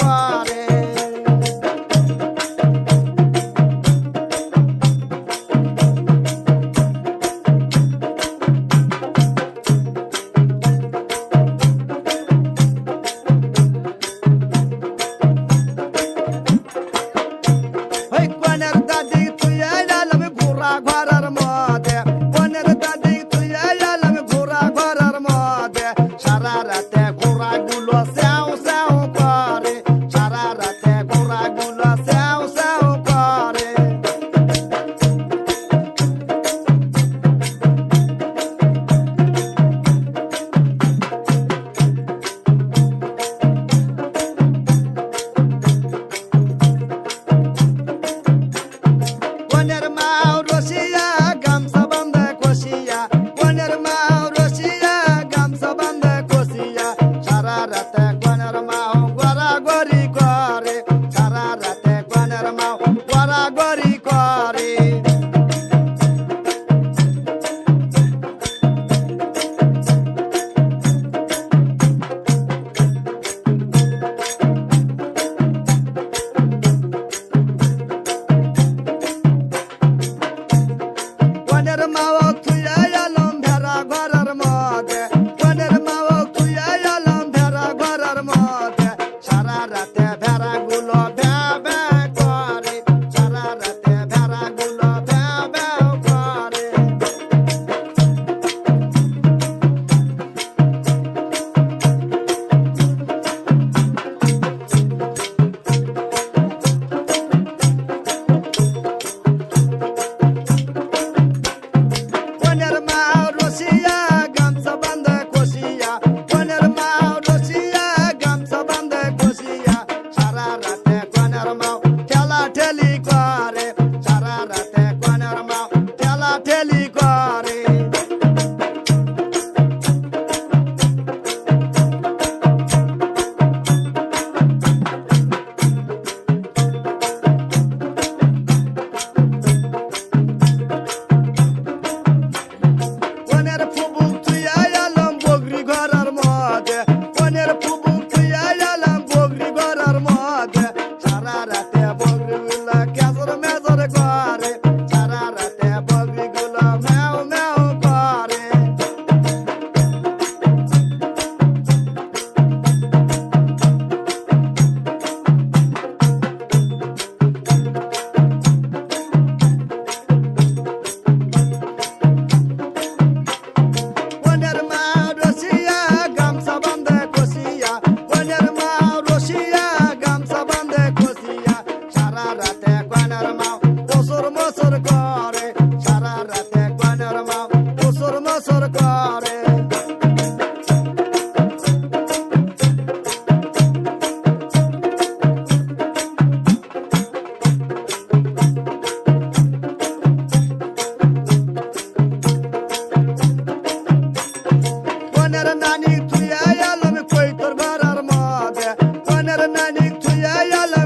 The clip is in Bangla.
করে। ওই কনের দাদি তুই এলাম ঘোরা ঘরের মধ্যে, কনের দাদি তুই এলাম ঘোরা ঘরের মধ্যে, সারা রাতে ঘোড়াগুলো স্যাও স্যাও করে, সারা রাতে ঘোড়াগুলো স্যাও স্যাও করে। কনের মাও রসিয়া গামছা বান্ধে কষিয়া, কনের মাও রসিয়া গামছা বান্ধে কষিয়া, সারা রাতে কনের মাও গড়াগড়ি করে, সারা রাতে কনের মাও গড়াগড়ি করে। কনের মাও তুইয়া এলাম ভেড়া ঘরের মধ্যে, কনের মাও তুইয়া এলাম ভেড়া ঘরের মধ্যে, সারা রাতে ভেড়াগুলো ভ্যাঁ ভ্যাঁ করে, সারা রাতে ভেড়াগুলো ভ্যাঁ ভ্যাঁ করে। কনের মাও রসিয়া গামছা বান্ধে কষিয়া, কনের মাও রসিয়া গামছা বান্ধে কষিয়া, সারা রাতে কনের মাও ঠেলা ঠেলি করে, সারা রাতে কনের মাও ঠেলা ঠেলি করে। কনের ফুবু তুইয়া এলাম বগরি ঘরের মধ্যে, কনের ফুবু তুইয়া এলাম বগরি ঘরের মধ্যে, সারা রাতে বগরিগুলো কেজর মেজর করে, সারা রাতে বগরিগুলো ম্যাও ম্যাও করে। কনের মা রসিয়া গামছা বান্ধে কষিয়া, কনের মা রসিয়া গামছা বান্ধে কষিয়া, সারা রাতে কনের মাও মসর মসর করে, সারা রাতে কনের মাও মসর মসর করে। কনের নানি তুই এলাম কই তোর ঘরের মধ্যে, কনের নানি তুই এলাম